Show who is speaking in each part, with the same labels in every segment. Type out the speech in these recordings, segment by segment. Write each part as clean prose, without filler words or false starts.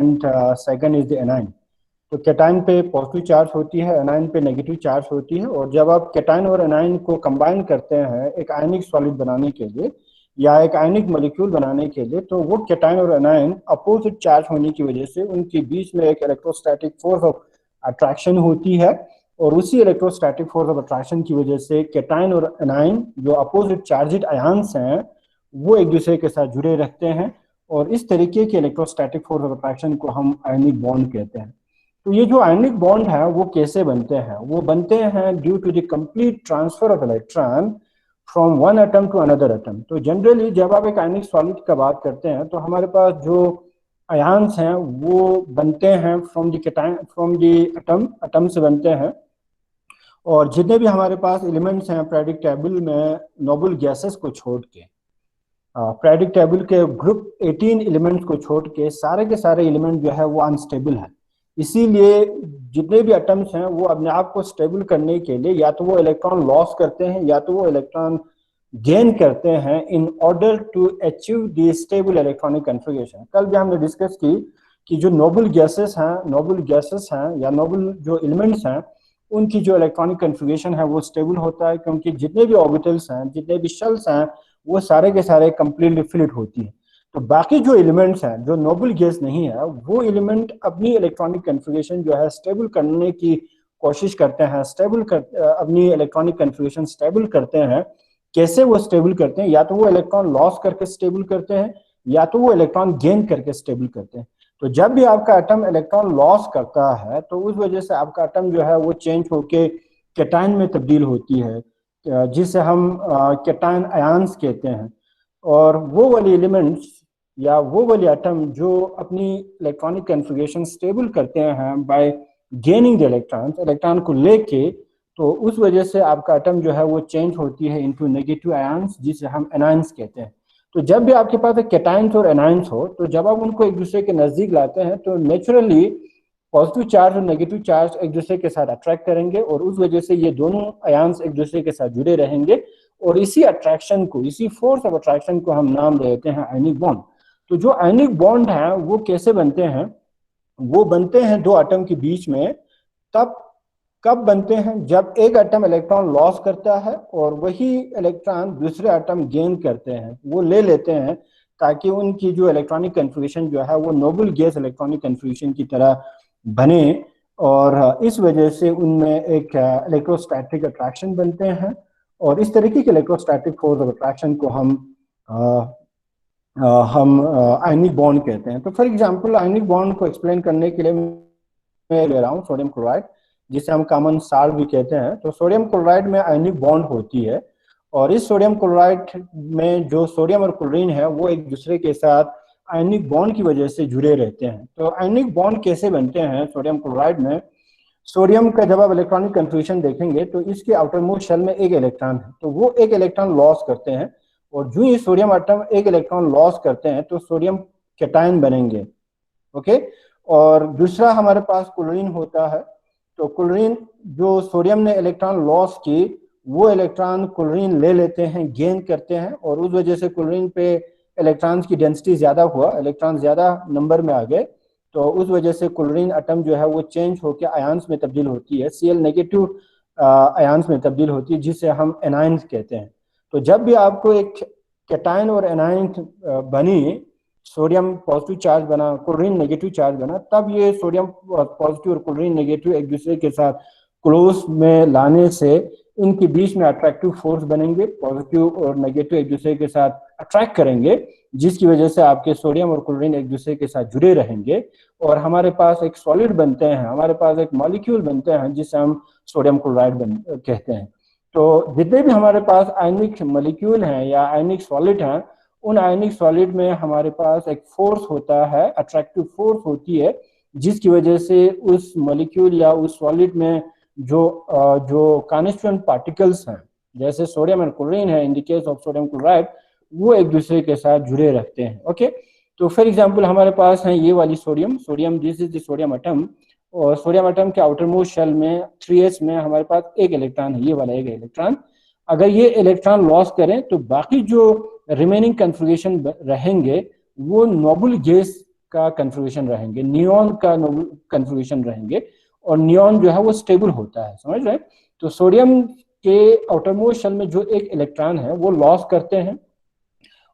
Speaker 1: And second is the A9. तो cation पे positive charge होती है, एनाइन पे नेगेटिव चार्ज होती है, और जब आप कैटाइन और एनाइन को कंबाइन करते हैं एक आयनिक सॉलिड बनाने के लिए या एक आयनिक मॉलिक्यूल बनाने के लिए, तो वो कैटाइन और एनाइन अपोजिट चार्ज होने की वजह से उनके बीच में एक इलेक्ट्रोस्टैटिक फोर्स ऑफ अट्रैक्शन होती है, और उसी इलेक्ट्रोस्टैटिक फोर्स ऑफ अट्रैक्शन की वजह से कैटाइन और एनाइन जो अपोजिट चार्जेड आयन्स हैं वो एक दूसरे के साथ जुड़े रहते हैं, और इस तरीके के इलेक्ट्रोस्टैटिक फोर्स ऑफ अट्रैक्शन को हम आयनिक बॉन्ड कहते हैं। तो ये जो आयनिक बॉन्ड है वो कैसे बनते हैं? वो बनते हैं due to the complete transfer of electron from one atom to another atom. तो जनरली जब आप एक आयनिक सॉलिड की बात करते हैं तो हमारे पास जो आयन्स हैं वो बनते हैं फ्रॉम द एटम से बनते हैं, और जितने भी हमारे पास एलिमेंट्स हैं पीरियोडिक टेबल में नोबल गैसेस को छोड़ के, पीरियोडिक टेबल के ग्रुप 18 एलिमेंट्स को छोड़ के सारे के सारे एलिमेंट जो है वो अनस्टेबल है। इसीलिए जितने भी एटम्स हैं वो अपने आप को स्टेबल करने के लिए या तो वो इलेक्ट्रॉन लॉस करते हैं या तो वो इलेक्ट्रॉन गेन करते हैं in order to achieve the stable electronic configuration. कल भी हमने डिस्कस की कि जो नोबल गैसेस हैं या नोबल जो एलिमेंट्स हैं उनकी जो इलेक्ट्रॉनिक कन्फिगरेशन है वो स्टेबल होता है, क्योंकि जितने भी ऑर्बिटल्स हैं, जितने भी शेल्स हैं, वो सारे के सारे कंप्लीटली फिल्ड होती है। तो बाकी जो एलिमेंट्स हैं जो नोबल गैस नहीं है वो एलिमेंट अपनी इलेक्ट्रॉनिक कन्फिगरेशन जो है स्टेबल करने की कोशिश करते हैं, अपनी इलेक्ट्रॉनिक कन्फिगरेशन स्टेबल करते हैं। कैसे वो स्टेबल करते हैं? या तो वो इलेक्ट्रॉन लॉस करके स्टेबल करते हैं या तो वो इलेक्ट्रॉन गेन करके स्टेबल करते हैं। तो जब भी आपका एटम इलेक्ट्रॉन लॉस करता है तो उस वजह से आपका एटम जो है वो चेंज होके कैटायन में तब्दील होती है, जिसे हम कैटायन आयन्स कहते हैं। और वो वाली एलिमेंट्स या वो वाले एटम जो अपनी इलेक्ट्रॉनिक कन्फिगरेशन स्टेबल करते हैं बाय गेनिंग द इलेक्ट्रॉन को लेके, तो उस वजह से आपका एटम जो है वो चेंज होती है इनटू नेगेटिव आयन्स, जिसे हम एनायंस कहते हैं। तो जब भी आपके पास कैटायंस और एनायंस हो, तो जब आप उनको एक दूसरे के नजदीक लाते हैं तो नेचुरली पॉजिटिव चार्ज और नेगेटिव चार्ज एक दूसरे के साथ अट्रैक्ट करेंगे, और उस वजह से ये दोनों आयन्स एक दूसरे के साथ जुड़े रहेंगे, और इसी अट्रैक्शन को, इसी फोर्स ऑफ अट्रैक्शन को हम नाम देते हैं आयनिक बॉन्ड। तो जो आयनिक बॉन्ड है वो कैसे बनते हैं? वो बनते हैं दो एटम के बीच में। तब कब बनते हैं? जब एक एटम इलेक्ट्रॉन लॉस करता है और वही इलेक्ट्रॉन दूसरे एटम गेन करते हैं, वो ले लेते हैं, ताकि उनकी जो इलेक्ट्रॉनिक कन्फिगरेशन जो है वो नोबल गैस इलेक्ट्रॉनिक कन्फिगरेशन की तरह बने, और इस वजह से उनमें एक इलेक्ट्रोस्टैटिक अट्रैक्शन बनते हैं, और इस तरीके के इलेक्ट्रोस्टैटिक फोर्स ऑफ अट्रैक्शन को हम आयनिक बॉन्ड कहते हैं। तो फॉर एग्जांपल आयनिक बॉन्ड को एक्सप्लेन करने के लिए मैं ले रहा हूँ सोडियम क्लोराइड, जिसे हम कॉमन साल्ट भी कहते हैं। तो सोडियम क्लोराइड में आयनिक बॉन्ड होती है, और इस सोडियम क्लोराइड में जो सोडियम और क्लोरीन है वो एक दूसरे के साथ आयनिक बॉन्ड की वजह से जुड़े रहते हैं। तो आयनिक बॉन्ड कैसे बनते हैं सोडियम क्लोराइड में? सोडियम का जब आप इलेक्ट्रॉनिक कन्फिगरेशन देखेंगे तो इसके आउटर मोस्ट शेल में एक इलेक्ट्रॉन है, तो वो एक इलेक्ट्रॉन लॉस करते हैं, और जो ही सोडियम एटम एक इलेक्ट्रॉन लॉस करते हैं तो सोडियम कैटायन बनेंगे। ओके, और दूसरा हमारे पास क्लोरीन होता है। तो क्लोरीन, जो सोडियम ने इलेक्ट्रॉन लॉस की, वो इलेक्ट्रॉन क्लोरीन ले लेते हैं, गेन करते हैं, और उस वजह से क्लोरीन पे इलेक्ट्रॉन्स की डेंसिटी ज्यादा हुआ, इलेक्ट्रॉन ज्यादा नंबर में आ गए, तो उस वजह से क्लोरीन एटम जो है वो चेंज होकर आयन्स में तब्दील होती है, Cl नेगेटिव आयन्स में तब्दील होती है, जिसे हम एनायंस कहते हैं। तो जब भी आपको एक कैटायन और एनायन बनी, सोडियम पॉजिटिव चार्ज बना, क्लोरीन नेगेटिव चार्ज बना, तब ये सोडियम पॉजिटिव और क्लोरीन नेगेटिव एक दूसरे के साथ क्लोज में लाने से इनके बीच में अट्रैक्टिव फोर्स बनेंगे, पॉजिटिव और नेगेटिव एक दूसरे के साथ अट्रैक्ट करेंगे, जिसकी वजह से आपके सोडियम और क्लोरीन एक दूसरे के साथ जुड़े रहेंगे, और हमारे पास एक सॉलिड बनते हैं, हमारे पास एक मॉलिक्यूल बनते हैं, जिसे हम सोडियम क्लोराइड कहते हैं। तो जितने भी हमारे पास आयनिक मॉलिक्यूल हैं या आयनिक सॉलिड हैं, उन आयनिक सॉलिड में हमारे पास एक फोर्स होता है, अट्रैक्टिव फोर्स होती है, जिसकी वजह से उस मॉलिक्यूल या उस सॉलिड में जो कॉन्स्टिट्यूएंट पार्टिकल्स हैं, जैसे सोडियम और क्लोरीन है, in the case of sodium chloride, वो एक दूसरे के साथ जुड़े रहते हैं। ओके, तो फॉर एग्जांपल हमारे पास है ये वाली sodium, this is the sodium atom, और सोडियम एटम के आउटर मोस्ट शेल में 3s में हमारे पास एक इलेक्ट्रॉन है, ये वाला एक इलेक्ट्रॉन। अगर ये इलेक्ट्रॉन लॉस करें तो बाकी जो रिमेनिंग कन्फिगरेशन रहेंगे वो नोबल गैस का कन्फिग्रेशन रहेंगे, नियॉन का कन्फिग्रेशन रहेंगे, और नियॉन जो है वो स्टेबल होता है, समझ रहे हैं। तो सोडियम के आउटरमोस्ट शेल में जो एक इलेक्ट्रॉन है वो लॉस करते हैं,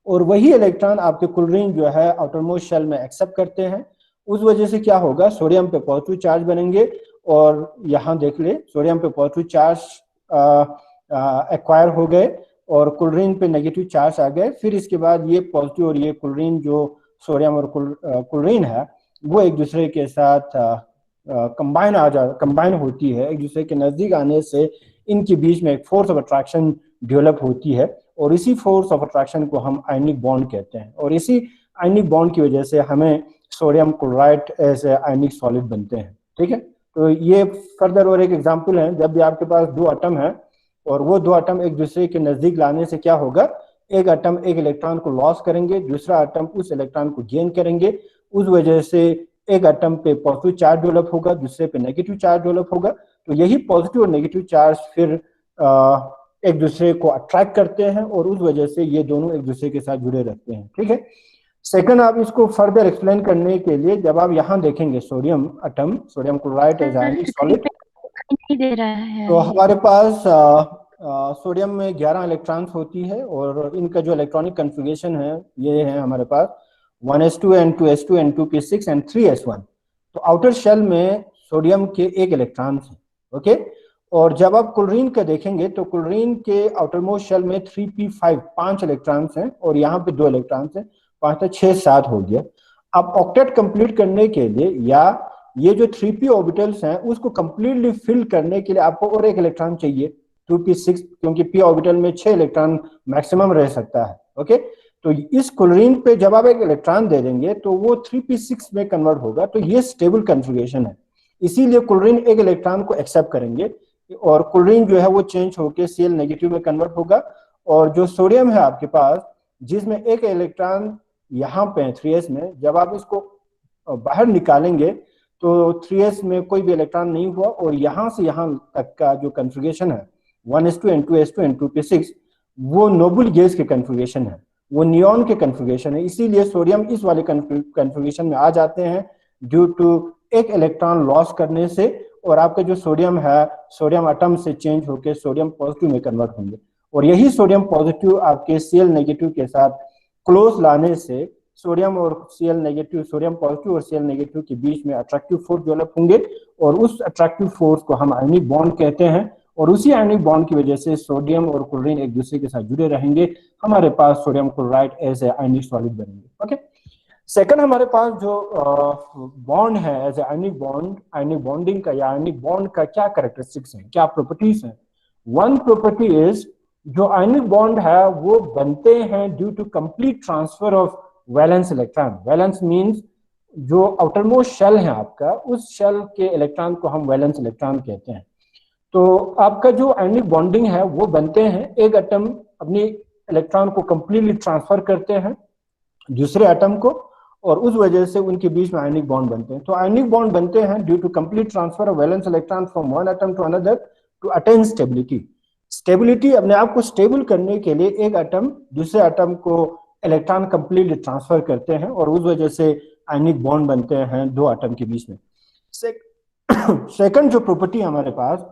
Speaker 1: और वही इलेक्ट्रॉन आपके क्लोरीन जो है आउटरमोस्ट शेल में एक्सेप्ट करते हैं। उस वजह से क्या होगा, सोडियम पे पॉजिटिव चार्ज बनेंगे, और यहाँ देख ले सोडियम पे पॉजिटिव चार्ज एक्वायर हो गए और क्लोरीन पे नेगेटिव चार्ज आ गए। फिर इसके बाद ये पॉजिटिव और ये क्लोरीन जो सोडियम और क्लोरीन है वो एक दूसरे के साथ कंबाइन होती है, एक दूसरे के नजदीक आने से इनके बीच में एक फोर्स ऑफ अट्रैक्शन डेवलप होती है, और इसी फोर्स ऑफ अट्रैक्शन को हम आयनिक बॉन्ड कहते हैं। और इसी आयनिक बॉन्ड की वजह से हमें सोडियम क्लोराइड ऐसे आयनिक सॉलिड बनते हैं, ठीक है। तो ये फर्दर और एक एग्जांपल है, जब भी आपके पास दो एटम है और वो दो एटम एक दूसरे के नजदीक लाने से क्या होगा, एक एटम एक इलेक्ट्रॉन को लॉस करेंगे, दूसरा एटम उस इलेक्ट्रॉन को गेन करेंगे। उस वजह से एक एटम पे पॉजिटिव चार्ज डेवलप होगा, दूसरे पे नेगेटिव चार्ज डेवलप होगा। तो यही पॉजिटिव और नेगेटिव चार्ज फिर एक दूसरे को अट्रैक्ट करते हैं, और उस वजह से ये दोनों एक दूसरे के साथ जुड़े रहते हैं, ठीक है। सेकंड, आप इसको फर्दर एक्सप्लेन करने के लिए जब आप यहाँ देखेंगे sodium atom, sodium chloride as ionic solid,
Speaker 2: नहीं दे रहा है।
Speaker 1: तो हमारे पास सोडियम में 11 इलेक्ट्रॉन्स होती है, और इनका जो इलेक्ट्रॉनिक कन्फिग्रेशन है ये है हमारे पास 1s2 n2s2 n2p6 and 3s1। तो आउटर शेल में सोडियम के एक इलेक्ट्रॉन है, ओके। और जब आप क्लोरीन का देखेंगे तो क्लोरीन के आउटरमोस्ट शेल में 3p5 5 इलेक्ट्रॉन्स हैं, और यहाँ पे 2 इलेक्ट्रॉन्स हैं, 5 तो 6 7 हो गया। अब ऑक्टेट कंप्लीट करने के लिए, या ये जो 3p ऑर्बिटल्स हैं उसको कंप्लीटली फिल करने के लिए आपको और एक इलेक्ट्रॉन चाहिए 2p6, क्योंकि p ऑर्बिटल में 6 इलेक्ट्रॉन मैक्सिमम रह सकता है, ओके। तो इस क्लोरीन पे जब आप एक इलेक्ट्रॉन दे देंगे तो वो 3p6 में कन्वर्ट होगा, तो ये स्टेबल कन्फिग्रेशन है। इसीलिए क्लोरीन एक इलेक्ट्रॉन को एक्सेप्ट करेंगे, और क्लोरीन जो है वो चेंज होकर Cl नेगेटिव में कन्वर्ट होगा। और जो सोडियम है आपके पास, जिसमें एक इलेक्ट्रॉन यहाँ पे 3s में, जब आप इसको बाहर निकालेंगे तो 3s में कोई भी इलेक्ट्रॉन नहीं हुआ, और यहाँ से यहाँ तक का जो कन्फिग्रेशन है 1s2 n2s2 n2p6 वो नोबल गैस के कन्फिग्रेशन है, वो नियॉन के कन्फिग्रेशन है। इसीलिए सोडियम इस वाले कन्फिग्रेशन में आ जाते हैं ड्यू टू एक इलेक्ट्रॉन लॉस करने से, और आपका जो सोडियम है सोडियम एटम से चेंज होकर सोडियम पॉजिटिव में कन्वर्ट होंगे, और यही सोडियम पॉजिटिव आपके Cl नेगेटिव के साथ क्लोज लाने से सोडियम और Cl नेगेटिव, सोडियम पॉजिटिव और Cl नेगेटिव के बीच में अट्रैक्टिव फोर्स डेवलप होंगे, और उस अट्रैक्टिव फोर्स को हम आयनिक बॉन्ड कहते हैं, और उसी आयनिक बॉन्ड की वजह से सोडियम और क्लोरीन एक दूसरे के साथ जुड़े रहेंगे। हमारे पास sodium chloride as a ionic solid बनेंगे, ओके। सेकंड, हमारे पास जो बॉन्ड है as a ionic bond, ionic bonding का या आयनिक बॉन्ड का क्या कैरेक्टरिस्टिक्स हैं, क्या प्रॉपर्टीज हैं। वन प्रॉपर्टी इज, जो आयनिक बॉन्ड है वो बनते हैं due to complete transfer of valence electron. Valence means जो आउटरमोस्ट शेल है आपका, उस शेल के इलेक्ट्रॉन को हम वैलेंस इलेक्ट्रॉन कहते हैं। तो आपका जो आयनिक बॉन्डिंग है वो बनते हैं, एक एटम अपनी इलेक्ट्रॉन को कंप्लीटली ट्रांसफर करते हैं दूसरे एटम को, और उस वजह से उनके बीच में आयनिक बॉन्ड बनते हैं। तो आयनिक बॉन्ड बनते हैं due to complete transfer of valence electron from one atom to another to attain stability. Stability, अपने आप को स्टेबल करने के लिए एक एटम दूसरे एटम को इलेक्ट्रॉन कंप्लीटली ट्रांसफर करते हैं, और उस वजह से आयनिक बॉन्ड बनते हैं दो एटम के बीच में। सेकंड जो प्रॉपर्टी हमारे पास,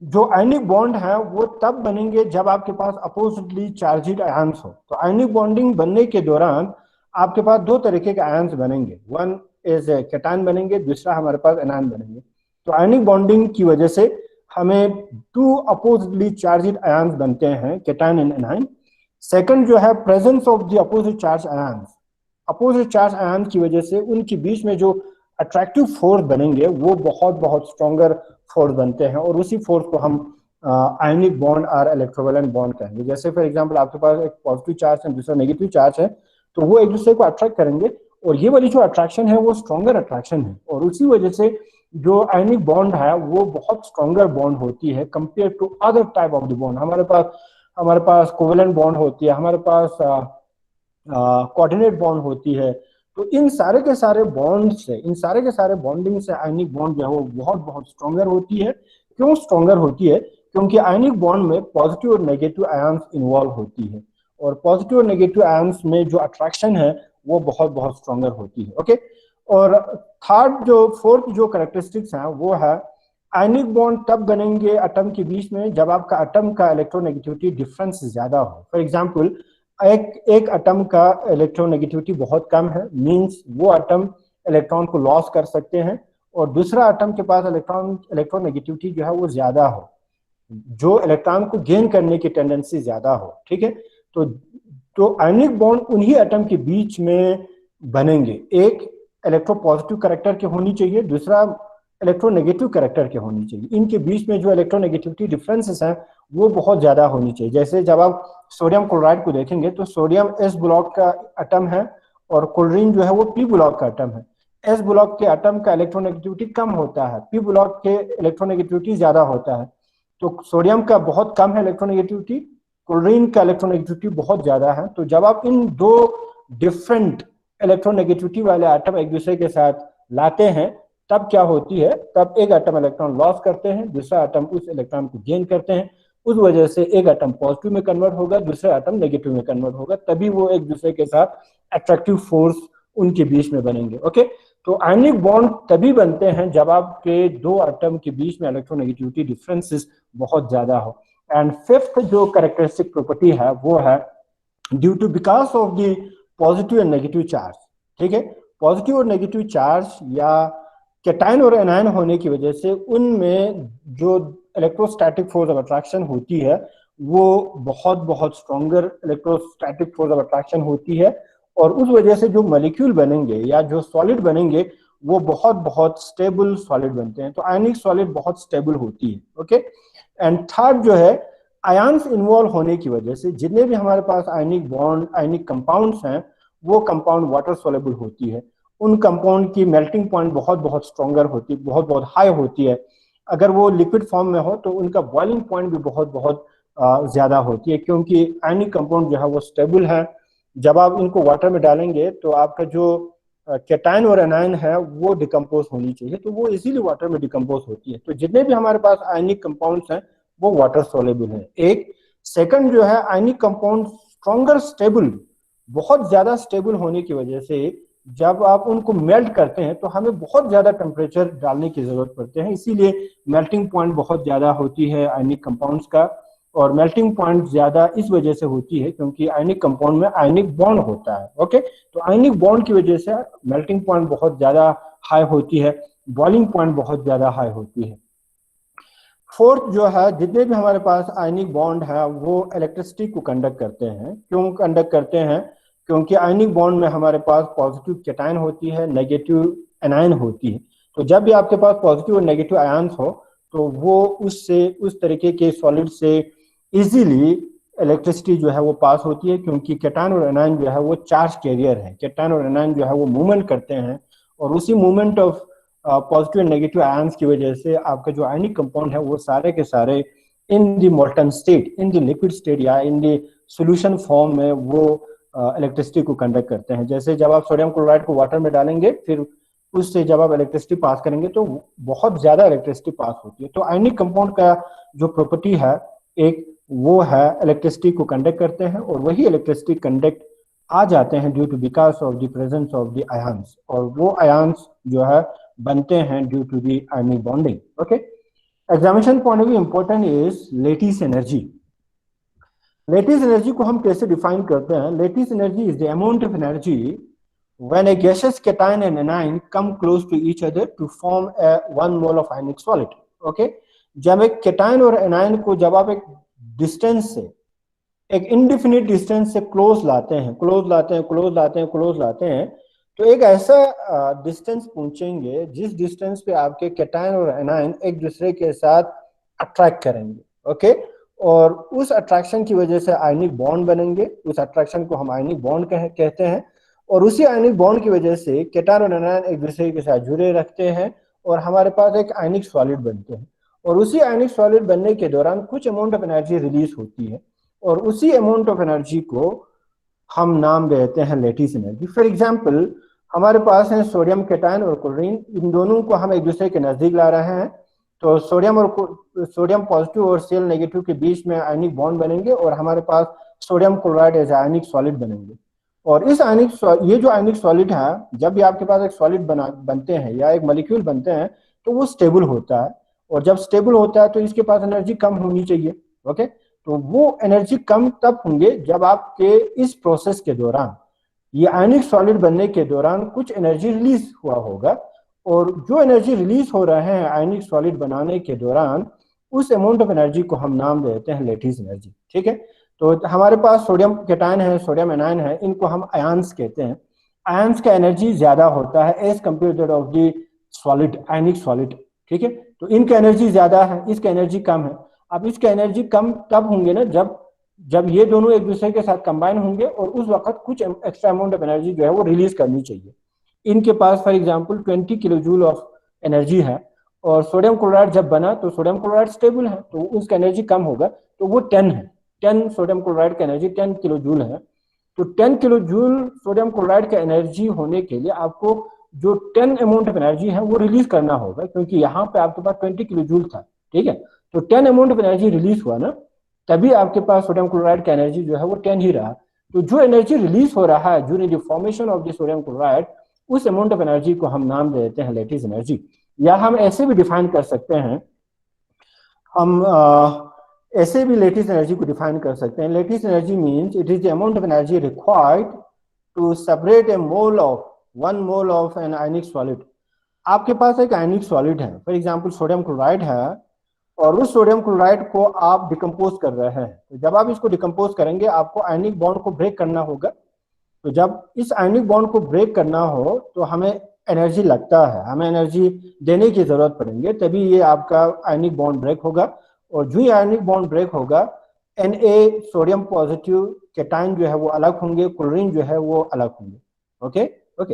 Speaker 1: जो आयनिक बॉन्ड है वो तब बनेंगे जब आपके पास अपोजिटली चार्जिड आयन्स हो। तो आयनिक बॉन्डिंग बनने के दौरान आपके पास दो तरीके के आयन्स बनेंगे, वन इज कैटायन बनेंगे, दूसरा हमारे पास एनायन बनेंगे। तो आयनिक बॉन्डिंग की वजह से हमें टू अपोजिटली चार्जिड आयन्स बनते हैं, कैटायन एंड एनायन। सेकंड जो है presence of the opposite charge ions, opposite charge ion की वजह से उनके बीच में जो अट्रैक्टिव फोर्स बनेंगे वो बहुत बहुत स्ट्रॉन्गर फोर्स बनते हैं, और उसी फोर्स को हम आयनिक बॉन्ड और इलेक्ट्रोवैलेंट बॉन्ड कहेंगे। जैसे फॉर एग्जांपल आपके पास एक पॉजिटिव चार्ज है, दूसरा नेगेटिव चार्ज है, तो वो एक दूसरे को अट्रैक्ट करेंगे, और ये वाली जो अट्रैक्शन है वो स्ट्रॉन्गर अट्रैक्शन है, और उसी वजह से जो आयनिक बॉन्ड है वो बहुत स्ट्रॉन्गर बॉन्ड होती है compare to other type of the bond. हमारे पास कोवेलेंट बॉन्ड होती है, हमारे पास कोऑर्डिनेट बॉन्ड होती है। तो इन सारे के सारे बॉन्ड से, इन सारे के सारे बॉन्डिंग से आयनिक बॉन्ड जो है वो बहुत बहुत स्ट्रॉन्गर होती है। क्यों स्ट्रॉन्गर होती है? क्योंकि आयनिक बॉन्ड में पॉजिटिव और नेगेटिव आयन्स इन्वॉल्व होती है, और पॉजिटिव और नेगेटिव आयन्स में जो अट्रैक्शन है वो बहुत बहुत स्ट्रॉन्गर होती है। ओके, और फोर्थ जो करेक्टरिस्टिक्स हैं वो है आयनिक बॉन्ड तब बनेंगे एटम के बीच में जब आपका एटम का इलेक्ट्रोनेगेटिविटी डिफरेंस ज्यादा हो। फॉर एग्जांपल, एक एक एटम का इलेक्ट्रोनेगेटिविटी बहुत कम है, मींस वो एटम इलेक्ट्रॉन को लॉस कर सकते हैं, और दूसरा एटम के पास इलेक्ट्रोनेगेटिविटी जो है वो ज्यादा हो, जो इलेक्ट्रॉन को गेन करने की टेंडेंसी ज्यादा हो। ठीक है, तो आयनिक बॉन्ड उन्हीं एटम के बीच में बनेंगे, एक इलेक्ट्रोपॉजिटिव करेक्टर की होनी चाहिए, दूसरा इलेक्ट्रोनेगेटिव करेक्टर की होनी चाहिए। इनके बीच में जो इलेक्ट्रोनेगेटिविटी डिफरेंसेस हैं वो बहुत ज्यादा होनी चाहिए। जैसे जब आप सोडियम क्लोराइड को देखेंगे तो सोडियम एस ब्लॉक का एटम है और क्लोरीन जो है वो पी ब्लॉक का एटम है। एस ब्लॉक के एटम का इलेक्ट्रोनेगेटिविटी कम होता है, पी ब्लॉक के इलेक्ट्रोनेगेटिविटी ज्यादा होता है। तो सोडियम का बहुत कम है इलेक्ट्रोनेगेटिविटी, क्लोरीन का इलेक्ट्रोनेगेटिविटी बहुत ज्यादा है। तो जब आप इन दो डिफरेंट इलेक्ट्रोनेगेटिविटी वाले एटम एक दूसरे के साथ लाते हैं तब क्या होती है, तब एक एटम इलेक्ट्रॉन लॉस करते हैं, दूसरा एटम उस इलेक्ट्रॉन को गेन करते हैं। उस वजह से एक एटम पॉजिटिव में कन्वर्ट होगा, दूसरा एटम नेगेटिव में कन्वर्ट होगा, तभी वो एक दूसरे के साथ अट्रैक्टिव फोर्स उनके बीच में बनेंगे। ओके, तो आयनिक बॉन्ड तभी बनते हैं जब आपके दो एटम के बीच में इलेक्ट्रोनेगेटिविटी डिफरेंसेस बहुत ज्यादा हो। एंड फिफ्थ जो कैरेक्टरिस्टिक प्रॉपर्टी है वो है due to because of the positive and negative charge. ठीक है, पॉजिटिव और नेगेटिव चार्ज या कैटायन और एनायन होने की वजह से उनमें जो इलेक्ट्रोस्टैटिक फोर्स ऑफ अट्रैक्शन होती है वो बहुत बहुत stronger electrostatic force of attraction होती है, और उस वजह से जो मॉलिक्यूल बनेंगे या जो सॉलिड बनेंगे वो बहुत बहुत स्टेबल सॉलिड बनते हैं। तो आयनिक सॉलिड बहुत स्टेबल होती है। ओके, एंड थर्ड जो है आयंस इन्वॉल्व होने की वजह से जितने भी हमारे पास आयनिक बॉन्ड आयनिक कंपाउंड्स हैं वो कंपाउंड वाटर सोलेबल होती है। उन कंपाउंड की मेल्टिंग पॉइंट बहुत बहुत स्ट्रॉन्गर होती है, बहुत बहुत हाई होती है। अगर वो लिक्विड फॉर्म में हो तो उनका बॉइलिंग पॉइंट भी बहुत बहुत ज्यादा होती है, क्योंकि आयनिक कंपाउंड जो है वो स्टेबल है। जब आप इनको वाटर में डालेंगे तो आपका जो कैटायन और एनायन है वो डिकम्पोज होनी चाहिए, तो वो इजीली वाटर में डिकम्पोज होती है। तो जितने भी हमारे पास आयनिक कंपाउंड्स हैं वो वाटर सोलेबल है। एक सेकंड जो है आयनिक कंपाउंड स्ट्रॉन्गर स्टेबल, बहुत ज्यादा स्टेबल होने की वजह से जब आप उनको मेल्ट करते हैं तो हमें बहुत ज्यादा टेम्परेचर डालने की जरूरत पड़ती है, इसीलिए मेल्टिंग पॉइंट बहुत ज्यादा होती है आयनिक कंपाउंड्स का। और मेल्टिंग पॉइंट ज्यादा इस वजह से होती है क्योंकि आयनिक कंपाउंड में आयनिक बॉन्ड होता है। ओके, तो आयनिक बॉन्ड की वजह से मेल्टिंग पॉइंट बहुत ज्यादा हाई होती है, बॉइलिंग पॉइंट बहुत ज्यादा हाई होती है। फोर्थ जो है जितने भी हमारे पास आयनिक बॉन्ड है वो इलेक्ट्रिसिटी को कंडक्ट करते हैं। क्यों कंडक्ट करते हैं? क्योंकि आयनिक बॉन्ड में हमारे पास पॉजिटिव कैटायन होती है, नेगेटिव एनायन होती है। तो जब भी आपके पास पॉजिटिव और नेगेटिव आयन्स हो तो वो उससे उस तरीके के सॉलिड से इजीली इलेक्ट्रिसिटी जो है वो पास होती है, क्योंकि कैटायन और एनायन जो है वो चार्ज कैरियर है। कैटायन और एनायन जो है वो मूवमेंट करते हैं, और उसी movement of positive and negative ions की वजह से आपका जो आयनिक कंपाउंड है वो सारे के सारे in the molten state, in the liquid state या इन द सॉल्यूशन फॉर्म में वो इलेक्ट्रिसिटी को कंडक्ट करते हैं। जैसे जब आप सोडियम क्लोराइड को वाटर में डालेंगे फिर उससे जब आप इलेक्ट्रिसिटी पास करेंगे तो बहुत ज्यादा इलेक्ट्रिसिटी पास होती है। तो आयनिक कंपाउंड का जो प्रॉपर्टी है एक वो है इलेक्ट्रिसिटी को कंडक्ट करते हैं, और वही इलेक्ट्रिसिटी कंडक्ट आ जाते हैं due to because of the presence of the ions, और वो आयंस जो है बनते हैं due to the ionic bonding. Okay, examination point of view important is lattice energy. Lattice energy को हम कैसे डिफाइन करते हैं? Lattice energy is the amount of energy when a gaseous cation and anion come close to each other to form a 1 mole of ionic solid. Okay, जब एक cation और anion को जब आप एक डिस्टेंस से एक इनडिफिनिट डिस्टेंस से क्लोज लाते हैं, तो एक ऐसा डिस्टेंस पहुंचेंगे जिस डिस्टेंस पे आपके कैटायन और एनायन एक दूसरे के साथ अट्रैक्ट करेंगे। ओके, और उस अट्रैक्शन की वजह से आयनिक बॉन्ड बनेंगे, उस अट्रैक्शन को हम आयनिक बॉन्ड कहते हैं, और उसी आयनिक बॉन्ड की वजह से कैटायन और एनायन एक दूसरे के साथ जुड़े रखते हैं और हमारे पास एक आयनिक सॉलिड बनते हैं। और उसी आयनिक सॉलिड बनने के दौरान कुछ अमाउंट ऑफ एनर्जी रिलीज होती है, और उसी अमाउंट ऑफ एनर्जी को हम नाम देते हैं लेटिस एनर्जी। फॉर एग्जाम्पल, हमारे पास है सोडियम कैटायन और क्लोरीन, इन दोनों को हम एक दूसरे के नजदीक ला रहे हैं, तो सोडियम पॉजिटिव और Cl नेगेटिव के बीच में आयनिक बॉन्ड बनेंगे और हमारे पास sodium chloride as ionic solid बनेंगे। और इस ये जो आयनिक सॉलिड है, जब भी आपके पास एक सॉलिड बनते हैं या एक मॉलिक्यूल बनते हैं तो वो स्टेबल होता है, और जब स्टेबल होता है तो इसके पास एनर्जी कम होनी चाहिए। ओके, तो वो एनर्जी कम तब होंगे जब आपके इस प्रोसेस के दौरान, ये आयनिक सॉलिड बनने के दौरान कुछ एनर्जी रिलीज हुआ होगा, और जो एनर्जी रिलीज हो रहे हैं आयनिक सॉलिड बनाने के दौरान, उस अमाउंट ऑफ एनर्जी को हम नाम देते हैं लेटिस एनर्जी। ठीक है, तो हमारे पास सोडियम केटायन है, सोडियम एनायन है, इनको हम आयंस कहते हैं। आयंस का एनर्जी ज्यादा होता है as compare of the solid, ionic solid. ठीक है, तो इनका एनर्जी ज्यादा है, इसका एनर्जी कम है। अब इसका एनर्जी कम तब होंगे ना जब जब ये दोनों एक दूसरे के साथ कंबाइन होंगे, और उस वक्त कुछ एक्स्ट्रा अमाउंट ऑफ एनर्जी जो है वो रिलीज करनी चाहिए। इनके पास for example 20 kilo joule of energy है, और सोडियम क्लोराइड जब बना तो सोडियम क्लोराइड स्टेबल है, तो उसका एनर्जी कम होगा, तो वो 10 है। 10 सोडियम क्लोराइड का एनर्जी 10 किलो जूल है। तो 10 किलो जूल सोडियम क्लोराइड का एनर्जी होने के लिए आपको जो 10 अमाउंट ऑफ एनर्जी है वो रिलीज करना होगा, क्योंकि यहाँ पे आपके पास 20 किलो जूल था। ठीक है, तो 10 अमाउंट ऑफ एनर्जी रिलीज हुआ ना, तभी आपके पास सोडियम क्लोराइड का एनर्जी जो है वो 10 ही रहा। तो जो एनर्जी रिलीज हो रहा है during the formation of the sodium chloride, उस अमाउंट ऑफ एनर्जी को हम नाम देते हैं लेटिस एनर्जी। या हम ऐसे भी डिफाइन कर सकते हैं, हम ऐसे भी लेटिस एनर्जी को डिफाइन कर सकते हैं। Lattice energy means it is the amount of energy required to separate a mole of 1 mole of an ionic solid. आपके पास एक आयनिक सॉलिड है, फॉर एग्जांपल सोडियम क्लोराइड है, और उस सोडियम क्लोराइड को आप डिकम्पोज कर रहे हैं। तो जब आप इसको डिकम्पोज करेंगे आपको आयनिक बॉन्ड को ब्रेक करना होगा। तो जब इस आयनिक बॉन्ड को ब्रेक करना हो तो हमें एनर्जी लगता है, हमें एनर्जी देने की जरूरत पड़ेंगे, तभी ये आपका आयनिक बॉन्ड ब्रेक होगा। और जो ही आयनिक बॉन्ड ब्रेक होगा, Na सोडियम पॉजिटिव केटाइन जो है वो अलग होंगे, क्लोरीन जो है वो अलग होंगे। ओके ओके,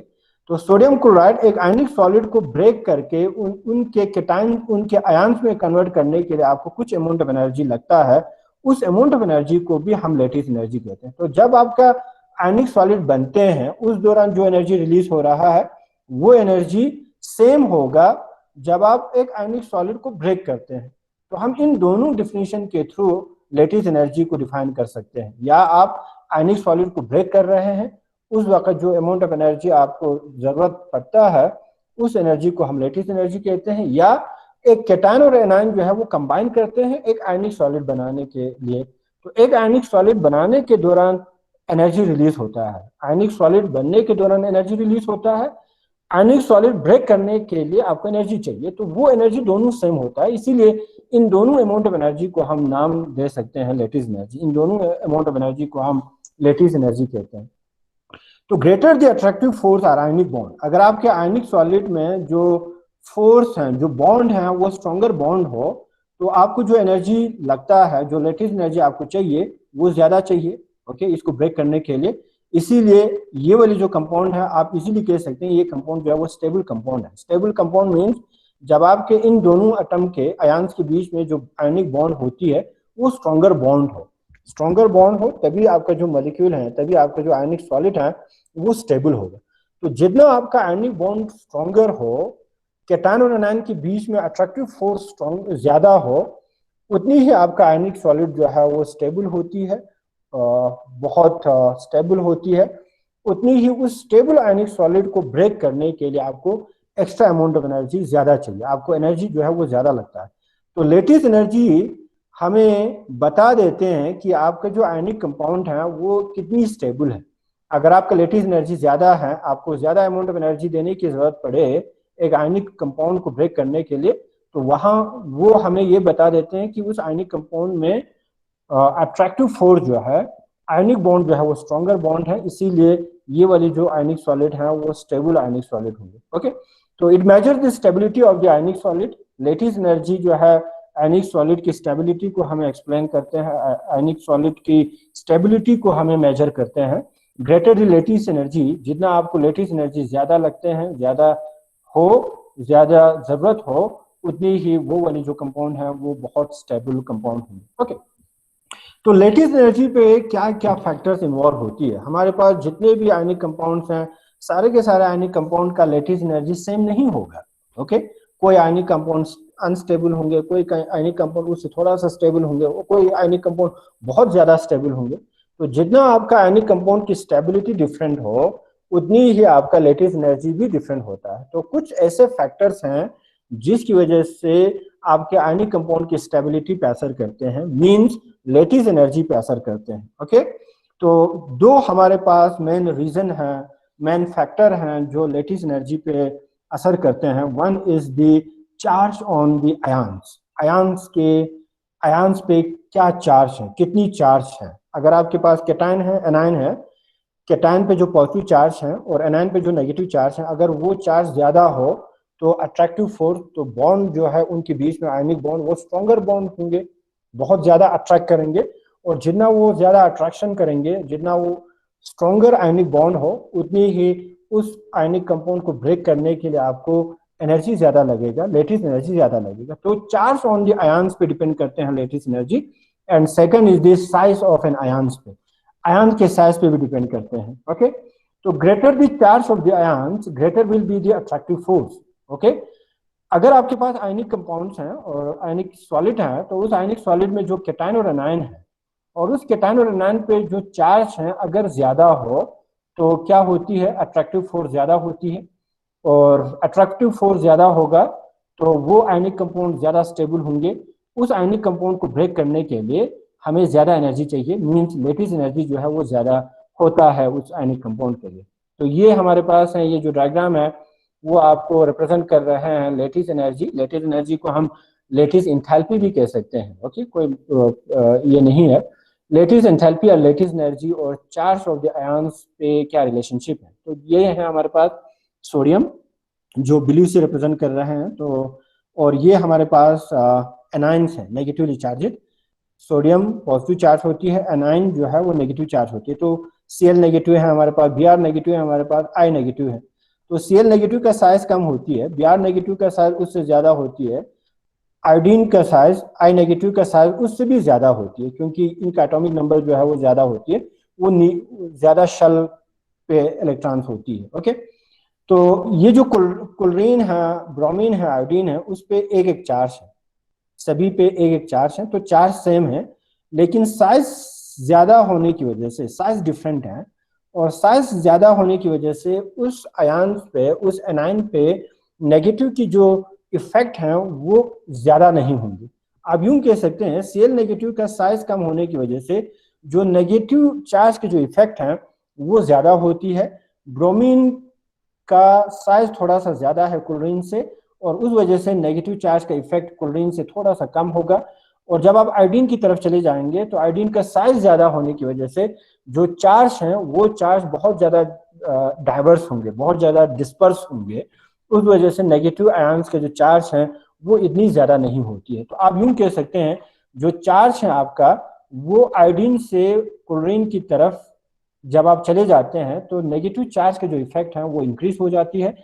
Speaker 1: तो सोडियम क्लोराइड एक आयनिक सॉलिड को ब्रेक करके उनके केटाइन, उनके आयंस में कन्वर्ट करने के लिए आपको कुछ अमाउंट ऑफ एनर्जी लगता है। उस अमाउंट ऑफ एनर्जी को भी हम लेटिस एनर्जी कहते हैं। तो जब आपका आयनिक सॉलिड बनते हैं उस दौरान जो एनर्जी रिलीज हो रहा है वो एनर्जी सेम होगा जब आप एक आयनिक सॉलिड को ब्रेक करते हैं। तो हम इन दोनों डिफिनेशन के थ्रू लेटिस एनर्जी को डिफाइन कर सकते हैं। या आप आयनिक सॉलिड को ब्रेक कर रहे हैं, उस वक्त जो अमाउंट ऑफ एनर्जी आपको जरूरत पड़ता है उस एनर्जी को हम लेटिस एनर्जी कहते हैं। या एक केटायन और एनायन जो है वो कंबाइन करते हैं एक आयनिक सॉलिड बनाने के लिए, तो एक आयनिक सॉलिड बनाने के दौरान एनर्जी रिलीज होता है, आयनिक सॉलिड बनने के दौरान एनर्जी रिलीज होता है, आयनिक सॉलिड ब्रेक करने के लिए आपको एनर्जी चाहिए, तो वो एनर्जी दोनों सेम होता है। इसीलिए इन दोनों अमाउंट ऑफ एनर्जी को हम नाम दे सकते हैं लेटिस एनर्जी। इन दोनों अमाउंट ऑफ एनर्जी को हम लेटिस एनर्जी कहते हैं। तो greater the attractive force are ionic bond, अगर आपके आयनिक सॉलिड में जो फोर्स हैं, जो बॉन्ड हैं, वो स्ट्रॉन्गर बॉन्ड हो, तो आपको जो एनर्जी लगता है, जो लेटिस एनर्जी आपको चाहिए वो ज्यादा चाहिए। ओके, इसको ब्रेक करने के लिए। इसीलिए ये वाली जो कंपाउंड है आप इजीली कह सकते हैं ये कंपाउंड जो है वो स्टेबल कंपाउंड है। स्टेबल कंपाउंड मींस जब आपके इन दोनों एटम के आयंस के बीच में जो आयनिक बॉन्ड होती है वो स्ट्रॉन्गर बॉन्ड हो, स्ट्रॉन्गर बॉन्ड हो, तभी आपका जो मॉलिक्यूल है, तभी आपका जो आयनिक सॉलिड है वो स्टेबल होगा। तो जितना आपका आयनिक बॉन्ड स्ट्रॉन्गर हो, केटायन और एनायन के बीच में अट्रैक्टिव फोर्स स्ट्रॉन्ग ज्यादा हो, उतनी ही आपका आयनिक सॉलिड जो है वो स्टेबल होती है, बहुत स्टेबल होती है। उतनी ही उस स्टेबल आयनिक सॉलिड को ब्रेक करने के लिए आपको एक्स्ट्रा अमाउंट ऑफ एनर्जी ज्यादा चाहिए, आपको एनर्जी जो है वो ज्यादा लगता है। तो लेटिस एनर्जी हमें बता देते हैं कि आपका जो आयनिक कंपाउंड है वो कितनी स्टेबल है। अगर आपका लेटिस एनर्जी ज्यादा है, आपको ज्यादा अमाउंट ऑफ एनर्जी देने की जरूरत पड़े एक आयनिक कंपाउंड को ब्रेक करने के लिए, तो वहां वो हमें ये बता देते हैं कि उस आयनिक कंपाउंड में अट्रैक्टिव फोर्स जो है, आयनिक बॉन्ड जो है वो स्ट्रॉन्गर बॉन्ड है, इसीलिए ये वाली जो आयनिक सॉलिड है वो स्टेबल आयनिक सॉलिड होंगे। ओके, तो it measure the stability of the ionic solid. Lattice energy जो है आयनिक सॉलिड की स्टेबिलिटी को हमें एक्सप्लेन करते हैं, आयनिक सॉलिड की स्टेबिलिटी को हमें मेजर करते हैं। ग्रेटर द लेटिस एनर्जी, जितना आपको लेटिस एनर्जी ज्यादा लगते हैं, ज्यादा हो, ज्यादा जरूरत हो, उतनी ही वो वाली जो कंपाउंड है वो बहुत स्टेबल कंपाउंड होंगे। ओके, तो लेटिस एनर्जी पे क्या क्या फैक्टर्स इन्वॉल्व होती है। हमारे पास जितने भी आयनिक कंपाउंड्स हैं, सारे के सारे आयनिक कंपाउंड का लेटिस एनर्जी सेम नहीं होगा। ओके, कोई आयनिक कंपाउंड अनस्टेबल होंगे, कोई आयनिक कंपाउंड उससे थोड़ा सा स्टेबल होंगे, कोई आयनिक कंपाउंड बहुत ज्यादा स्टेबल होंगे। तो जितना आपका आयनिक कंपाउंड की स्टेबिलिटी डिफरेंट हो उतनी ही आपका लेटिस एनर्जी भी डिफरेंट होता है। तो कुछ ऐसे फैक्टर्स हैं जिसकी वजह से आपके आयनिक कंपाउंड की स्टेबिलिटी पे असर करते हैं, मींस लेटिस एनर्जी पे असर करते हैं। ओके, तो दो हमारे पास मेन रीजन है, मेन फैक्टर हैं जो लेटिस एनर्जी पे असर करते हैं। One is the charge on the ions, ions पे क्या चार्ज है, कितनी चार्ज है। अगर आपके पास कैटायन है, एनायन है, कैटायन पे जो पॉजिटिव चार्ज है और एनायन पे जो नेगेटिव चार्ज है, अगर वो चार्ज ज्यादा हो तो अट्रैक्टिव फोर्स, तो बॉन्ड जो है उनके बीच में आयनिक बॉन्ड वो स्ट्रॉन्गर बॉन्ड होंगे, बहुत ज्यादा अट्रैक्ट करेंगे। और जितना वो ज्यादा अट्रैक्शन करेंगे, जितना वो स्ट्रॉन्गर आयनिक बॉन्ड हो, उतनी ही उस आयनिक कंपाउंड को ब्रेक करने के लिए आपको एनर्जी ज्यादा लगेगा, लेटिस एनर्जी ज्यादा लगेगा। तो चार्ज ऑन द आयंस पे डिपेंड करते हैं lattice energy. And second is the size of an ions पे, आयन के साइज पे भी डिपेंड करते हैं। ओके, तो greater the charge of the ions greater will be the attractive force. Okay, अगर आपके पास आयनिक कंपाउंड्स हैं और आयनिक सॉलिड है, तो उस आयनिक सॉलिड में जो कैटायन और एनायन है, और उस कैटायन और एनायन पे जो चार्ज है अगर ज्यादा हो तो क्या होती है, अट्रैक्टिव फोर्स ज्यादा होती है। और अट्रैक्टिव फोर्स ज्यादा होगा तो वो आयनिक कंपाउंड ज्यादा स्टेबल होंगे। उस आयनिक कंपाउंड को ब्रेक करने के लिए हमें ज्यादा एनर्जी चाहिए, मींस लेटिस एनर्जी जो है वो ज्यादा होता है उस आयनिक कंपाउंड के लिए। तो ये हमारे पास है, ये जो डायग्राम है वो आपको रिप्रेजेंट कर रहे हैं लेटिस एनर्जी। लेटिस एनर्जी को हम लेटिस इंथैल्पी भी कह सकते हैं। ओके, कोई ये नहीं है। लेटिस एंथैल्पी और लेटिस एनर्जी और चार्ज ऑफ द आयंस पे क्या रिलेशनशिप है। तो ये है हमारे पास सोडियम जो ब्लू से रिप्रेजेंट कर रहे हैं। तो और ये हमारे पास एनाइंस है, negatively charged. Sodium positive charge होती है, एनाइन जो है वो नेगेटिव चार्ज होती है। तो Cl नेगेटिव है हमारे पास, Br नेगेटिव है हमारे पास, I नेगेटिव है। तो Cl नेगेटिव का साइज कम होती है, Br नेगेटिव का साइज उससे ज्यादा होती है, आयोडीन का साइज, I नेगेटिव का साइज उससे भी ज्यादा होती है, क्योंकि इनका एटॉमिक नंबर जो है वो ज्यादा होती है, वो ज्यादा शल पे इलेक्ट्रॉन्स होती है। ओके, तो ये जो क्लोरीन है, ब्रोमीन है, आयोडीन है, उस पे एक एक चार्ज है, सभी पे एक एक चार्ज है। तो चार्ज सेम है, लेकिन साइज ज्यादा होने की वजह से साइज डिफरेंट है, और साइज ज्यादा होने की वजह से उस आयन पे, उस एनाइन पे नेगेटिव की जो इफेक्ट है वो ज्यादा नहीं होंगे। आप यूं कह सकते हैं Cl नेगेटिव का साइज कम होने की वजह से जो नेगेटिव चार्ज के जो इफेक्ट है वो ज्यादा होती है। ब्रोमीन का साइज थोड़ा सा ज्यादा है क्लोरीन से, और उस वजह से नेगेटिव चार्ज का इफेक्ट क्लोरीन से थोड़ा सा कम होगा। और जब आप आयोडीन की तरफ चले जाएंगे तो आयोडीन का साइज ज्यादा होने की वजह से जो चार्ज हैं वो चार्ज बहुत ज्यादा डाइवर्स होंगे, बहुत ज्यादा डिस्पर्स होंगे। उस वजह से नेगेटिव आयंस के जो चार्ज हैं वो इतनी ज्यादा नहीं होती है। तो आप यूं कह सकते हैं जो चार्ज है आपका वो आयोडीन से क्लोरीन की तरफ जब आप चले जाते हैं तो नेगेटिव चार्ज के जो इफेक्ट है वो इंक्रीज हो जाती है।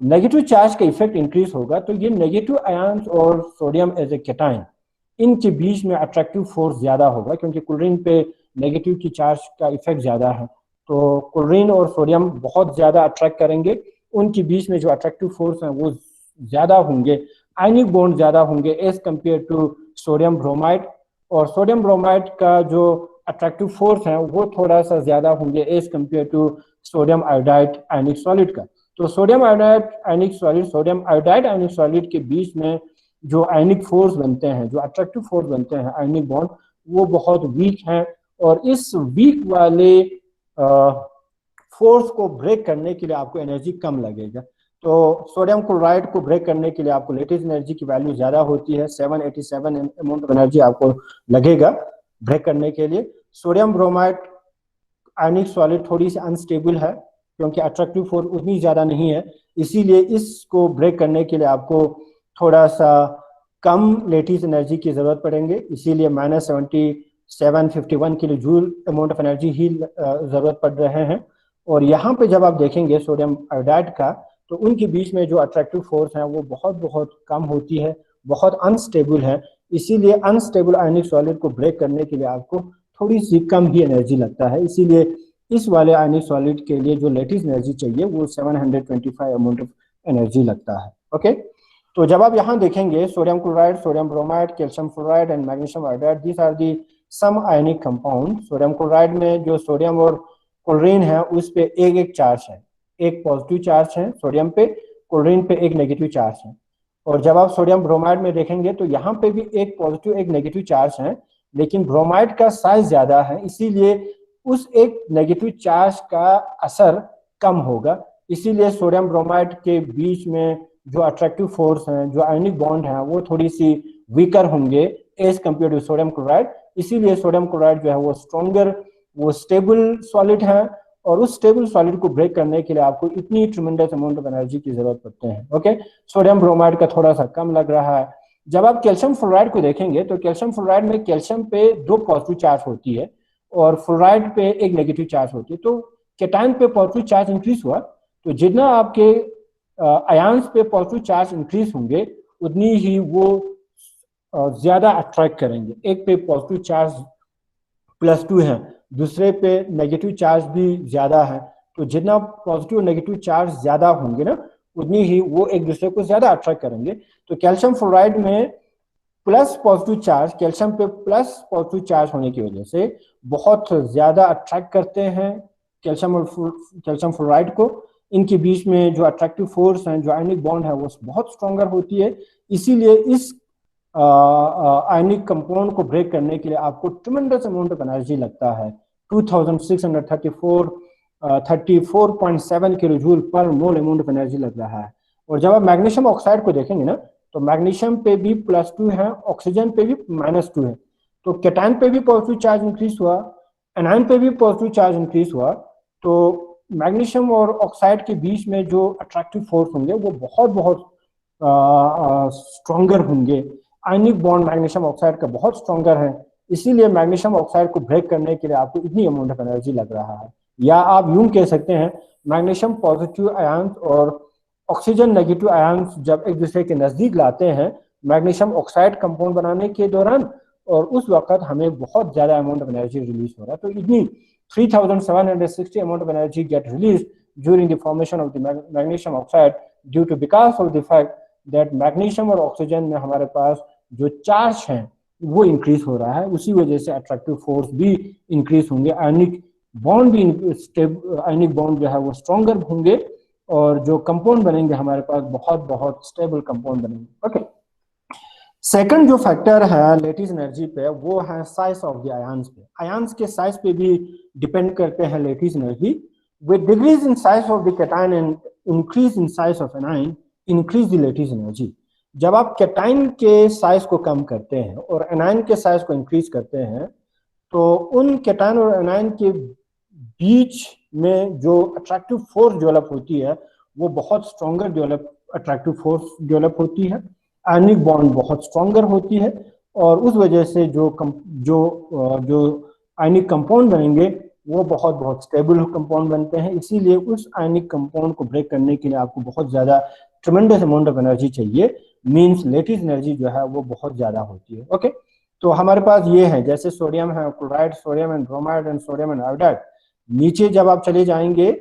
Speaker 1: नेगेटिव चार्ज का इफेक्ट इंक्रीज होगा तो ये नेगेटिव आयंस और सोडियम एज ए कैटायन, इनके बीच में अट्रैक्टिव फोर्स ज्यादा होगा, क्योंकि क्लोरीन पे नेगेटिव की चार्ज का इफेक्ट ज्यादा है। तो क्लोरीन और सोडियम बहुत ज्यादा अट्रैक्ट करेंगे, उनके बीच में जो अट्रैक्टिव फोर्स है वो ज्यादा होंगे, आयनिक बॉन्ड ज्यादा होंगे as compare to sodium bromide. और सोडियम ब्रोमाइड का जो अट्रैक्टिव फोर्स है वो थोड़ा सा ज्यादा होंगे as compare to sodium iodide ionic solid का। तो sodium iodide ionic solid, sodium iodide ionic solid के बीच में जो आयनिक फोर्स बनते हैं, जो अट्रैक्टिव फोर्स बनते हैं आयनिक बॉन्ड, वो बहुत वीक हैं। और इस वीक वाले फोर्स को ब्रेक करने के लिए आपको एनर्जी कम लगेगा। तो सोडियम क्लोराइड को ब्रेक करने के लिए आपको लेटेस्ट एनर्जी की वैल्यू ज्यादा होती है, 787 अमाउंट ऑफ एनर्जी आपको लगेगा ब्रेक करने के लिए। सोडियम ब्रोमाइड आयनिक सॉलिड थोड़ी सी अनस्टेबल है, क्योंकि अट्रैक्टिव फोर्स उतनी ज्यादा नहीं है, इसीलिए इसको ब्रेक करने के लिए आपको थोड़ा सा कम लेटिस एनर्जी की जरूरत पड़ेंगे, इसीलिए -7751 kilo joule amount of energy ही जरूरत पड़ रहे हैं। और यहाँ पे जब आप देखेंगे सोडियम आयोडाइड का, तो उनके बीच में जो अट्रैक्टिव फोर्स है वो बहुत बहुत कम होती है, बहुत अनस्टेबल है। इसीलिए अनस्टेबल आयनिक सॉलिड को ब्रेक करने के लिए आपको थोड़ी सी कम ही एनर्जी लगता है। इसीलिए इस वाले आयनिक सॉलिड के लिए जो लेटिस एनर्जी चाहिए वो 725 अमाउंट ऑफ एनर्जी लगता है। ओके, तो जब आप यहाँ देखेंगे sodium chloride, sodium bromide, calcium fluoride and magnesium iodide, these are the some ionic compound, sodium chloride में जो सोडियम और क्लोरीन है उस पे एक एक चार्ज है, एक पॉजिटिव चार्ज है सोडियम पे, क्लोरीन पे एक नेगेटिव चार्ज है। और जब आप सोडियम ब्रोमाइड में देखेंगे तो यहाँ पे भी एक पॉजिटिव एक नेगेटिव चार्ज है, लेकिन ब्रोमाइड का साइज ज्यादा है, इसीलिए उस एक नेगेटिव चार्ज का असर कम होगा। इसीलिए सोडियम ब्रोमाइड के बीच में जो अट्रैक्टिव फोर्स है, जो आयनिक बॉन्ड है, वो थोड़ी सी वीकर होंगे as compare to sodium chloride. इसीलिए सोडियम क्लोराइड जो है वो स्ट्रॉन्गर, वो स्टेबल सॉलिड है, और उस स्टेबल सॉलिड को ब्रेक करने के लिए आपको इतनी ट्रिमेंडस अमाउंट ऑफ एनर्जी की जरूरत पड़ते हैं। ओके, सोडियम ब्रोमाइड का थोड़ा सा कम लग रहा है। जब आप कैल्शियम फ्लोराइड को देखेंगे तो कैल्शियम फ्लोराइड में कैल्शियम पे 2 पॉजिटिव चार्ज होती है और फ्लोराइड पे एक नेगेटिव चार्ज होती है। तो कैटायन पे पॉजिटिव चार्ज इंक्रीज हुआ, तो जितना आपके आयंस पे पॉजिटिव चार्ज इंक्रीज होंगे उतनी ही वो ज्यादा अट्रैक्ट करेंगे। एक पे पॉजिटिव चार्ज +2 है, दूसरे पे नेगेटिव चार्ज भी ज्यादा है, तो जितना पॉजिटिव नेगेटिव चार्ज ज्यादा होंगे ना उतनी ही वो एक दूसरे को ज्यादा अट्रैक्ट करेंगे। तो कैल्शियम फ्लोराइड में प्लस पॉजिटिव चार्ज, कैल्शियम पे प्लस पॉजिटिव चार्ज होने की वजह से बहुत ज्यादा अट्रैक्ट करते हैं कैल्शियम और कैल्शियम फ्लोराइड को। इनके बीच में जो अट्रैक्टिव फोर्स है, जो आयनिक बॉन्ड है, वो बहुत स्ट्रॉन्गर होती है। इसीलिए इस आयनिक कंपाउंड को ब्रेक करने के लिए आपको ट्रिमेंडस अमाउंट ऑफ एनर्जी लगता है। 34.7 kilo joule per mole amount of energy लग रहा है। और जब आप मैग्नीशियम ऑक्साइड को देखेंगे ना तो मैग्नीशियम पे भी +2 है, ऑक्सीजन पे भी -2 है। तो कैटायन पे भी पॉजिटिव चार्ज इंक्रीज हुआ, एनायन पे भी पॉजिटिव चार्ज इंक्रीज हुआ। तो मैग्नीशियम और ऑक्साइड के बीच में जो अट्रैक्टिव फोर्स होंगे वो बहुत बहुत स्ट्रॉन्गर होंगे। आयनिक बॉन्ड मैग्नीशियम ऑक्साइड का बहुत स्ट्रॉन्गर है, इसीलिए मैग्नीशियम ऑक्साइड को ब्रेक करने के लिए आपको इतनी अमाउंट ऑफ एनर्जी लग रहा है। या आप यूं कह सकते हैं मैग्नीशियम पॉजिटिव आयंस और ऑक्सीजन नेगेटिव आयंस जब एक दूसरे के नजदीक लाते हैं मैग्नीशियम ऑक्साइड कंपाउंड बनाने के दौरान, और उस वक्त हमें बहुत ज्यादा अमाउंट ऑफ एनर्जी रिलीज हो रहा है। तो इतनी 3760 amount of energy get released during the formation of the magnesium oxide due to because of the fact that magnesium और ऑक्सीजन में हमारे पास जो चार्ज है वो इंक्रीज हो रहा है। उसी वजह से अट्रैक्टिव फोर्स भी इंक्रीज होंगे, आयनिक बॉन्ड भी आयनिक बॉन्ड जो है वो स्ट्रॉन्गर होंगे, और जो कंपाउंड बनेंगे हमारे पास बहुत बहुत स्टेबल कंपाउंड बनेंगे। ओके, सेकंड जो फैक्टर है लेटिस एनर्जी पे वो है साइज ऑफ द आयंस पे। आयंस के साइज पे भी डिपेंड करते हैं lattice energy. With decrease in size of the cation and increase in size of anion increase the lattice energy. जब आप कैटायन के साइज को कम करते हैं और एनायन के साइज को इंक्रीज करते हैं तो उन कैटायन और एनायन के बीच में जो अट्रैक्टिव फोर्स डेवलप होती है वो बहुत स्ट्रॉन्गर अट्रैक्टिव फोर्स डेवलप होती है। आयनिक बॉन्ड बहुत स्ट्रॉन्गर होती है, और उस वजह से जो आयनिक कंपाउंड बनेंगे वो बहुत बहुत स्टेबल कंपाउंड बनते हैं। इसीलिए उस आयनिक कंपाउंड को ब्रेक करने के लिए आपको बहुत ज्यादा ट्रिमेंडस अमाउंट ऑफ एनर्जी चाहिए, मींस लेटिस एनर्जी जो है वो बहुत ज्यादा होती है। ओके, तो हमारे पास ये है जैसे सोडियम है chloride, sodium and bromide and sodium and iodide. नीचे जब आप चले जाएंगे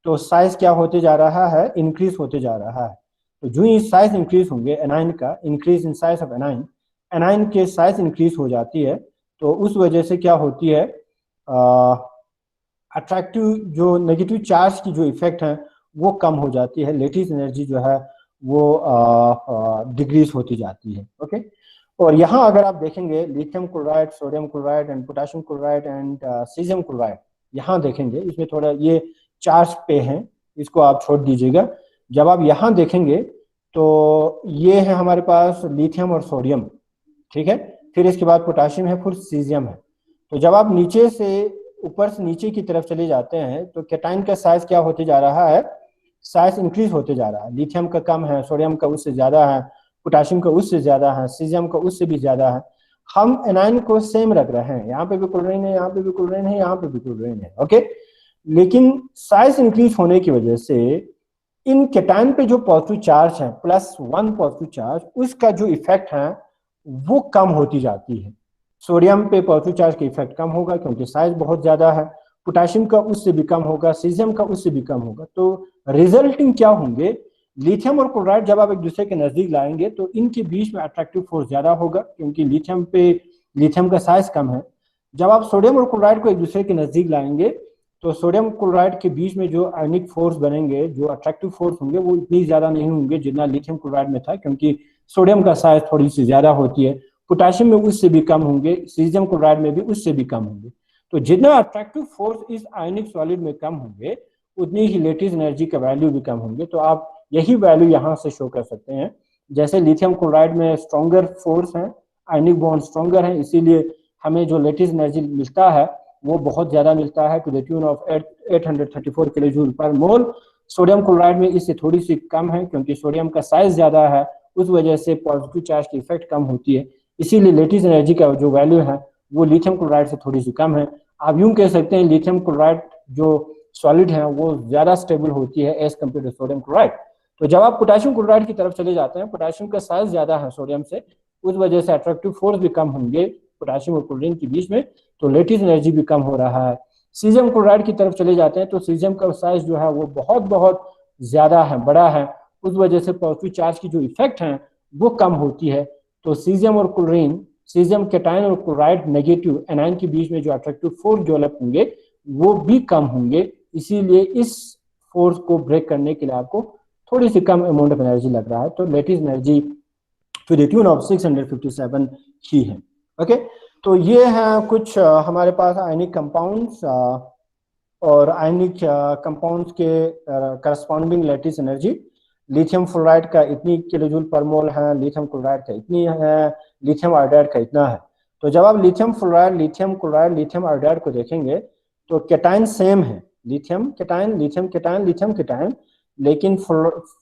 Speaker 1: तो साइज क्या होते जा रहा है, इंक्रीज होते जा रहा है। तो जो ही साइज इंक्रीज होंगे एनाइन का, increase in size of anion, A9 के साइज इंक्रीज हो जाती है, तो उस वजह से क्या होती है अट्रैक्टिव जो नेगेटिव चार्ज की जो इफेक्ट है वो कम हो जाती है, लेटिस एनर्जी जो है वो डिक्रीज होती जाती है। ओके, और यहाँ अगर आप देखेंगे lithium chloride, sodium chloride and potassium chloride and caesium chloride, यहाँ देखेंगे इसमें थोड़ा ये चार्ज पे हैं, इसको आप छोड़ दीजिएगा। जब आप यहाँ देखेंगे तो ये है हमारे पास लिथियम और सोडियम, ठीक है, फिर इसके बाद पोटेशियम है, फिर सीजियम है। तो जब आप नीचे से ऊपर से नीचे की तरफ चले जाते हैं तो कैटायन का साइज क्या होते जा रहा है, साइज इंक्रीज होते जा रहा है। लिथियम का कम है, सोडियम का उससे ज्यादा है, पोटेशियम का उससे ज्यादा है, सीजियम का उससे भी ज्यादा है। हम एनायन को सेम रख रहे हैं, यहाँ पे भी क्लोरीन है, यहाँ पे भी क्लोरीन है, यहाँ पे भी क्लोरीन है। ओके, लेकिन साइज इंक्रीज होने की वजह से इन कैटायन पे जो पॉजिटिव चार्ज है +1 पॉजिटिव चार्ज, उसका जो इफेक्ट है वो कम होती जाती है। सोडियम पे पॉजिटिव चार्ज का इफेक्ट कम होगा क्योंकि साइज बहुत ज्यादा है, पोटेशियम का उससे भी कम होगा, सीजियम का उससे भी कम होगा। तो रिजल्टिंग क्या होंगे, लिथियम और क्लोराइड जब आप एक दूसरे के नजदीक लाएंगे तो इनके बीच में अट्रैक्टिव फोर्स ज्यादा होगा क्योंकि लिथियम का साइज कम है, जब आप सोडियम और क्लोराइड को एक दूसरे के नजदीक लाएंगे तो सोडियम क्लोराइड के बीच में जो आयनिक फोर्स बनेंगे, जो अट्रैक्टिव फोर्स होंगे, वो इतनी ज्यादा नहीं होंगे जितना लिथियम क्लोराइड में था, क्योंकि सोडियम का साइज थोड़ी सी ज्यादा होती है। पोटेशियम में उससे भी कम होंगे, सीजियम क्लोराइड में भी उससे भी कम होंगे। तो जितना अट्रैक्टिव फोर्स इस आयनिक सॉलिड में कम होंगे, उतनी ही लेटिस एनर्जी का वैल्यू भी कम होंगे। तो आप यही वैल्यू यहाँ से शो कर सकते हैं। जैसे लिथियम क्लोराइड में स्ट्रॉन्गर फोर्स है, आयनिक बॉन्ड स्ट्रॉन्गर है, इसीलिए हमें जो लेटिस एनर्जी मिलता है वो बहुत ज्यादा मिलता है, to the tune of 834 kilojoule per mole. Sodium chloride में इससे थोड़ी सी कम है, क्योंकि सोडियम का साइज ज्यादा है, उस वजह से पॉजिटिव चार्ज की इफेक्ट कम होती है। इसीलिए लेटिस एनर्जी का जो वैल्यू है वो लिथियम क्लोराइड से थोड़ी सी कम है। आप यूं कह सकते हैं लिथियम क्लोराइड जो सॉलिड है वो ज्यादा स्टेबल होती है as compare to sodium chloride. तो जब आप पोटेशियम क्लोराइड की तरफ चले जाते हैं, पोटेशियम का साइज ज्यादा है सोडियम से, उस वजह से अट्रैक्टिव फोर्स भी कम होंगे पोटेशियम और क्लोरीन के बीच में, तो लेटिस एनर्जी भी कम हो रहा है। सीजियम क्लोराइड की तरफ चले जाते हैं तो सीजियम का साइज जो है वो बहुत बहुत ज्यादा है, बड़ा है, उस वजह से पॉजिटिव चार्ज की जो इफेक्ट है वो कम होती है। तो सीजियम और क्लोरीन, सीजियम कैटायन और क्लोराइड नेगेटिव एनायन के बीच में जो अट्रैक्टिव फोर्स डेवलप होंगे वो भी कम होंगे। इसीलिए इस फोर्स को ब्रेक करने के लिए आपको थोड़ी सी कम अमाउंट ऑफ एनर्जी लग रहा है। तो lattice energy to the tune of 657 ही है। ओके, तो ये है कुछ हमारे पास आयनिक कंपाउंड्स और आयनिक कंपाउंड्स के corresponding lattice energy. Lithium fluoride का इतनी किलो जूल पर मोल है, लिथियम क्लोराइड का इतनी है, लिथियम आयोडाइड का इतना है। तो जब आप lithium fluoride, lithium chloride, lithium iodide को देखेंगे तो कैटायन सेम है, lithium cation, lithium cation, lithium cation, लेकिन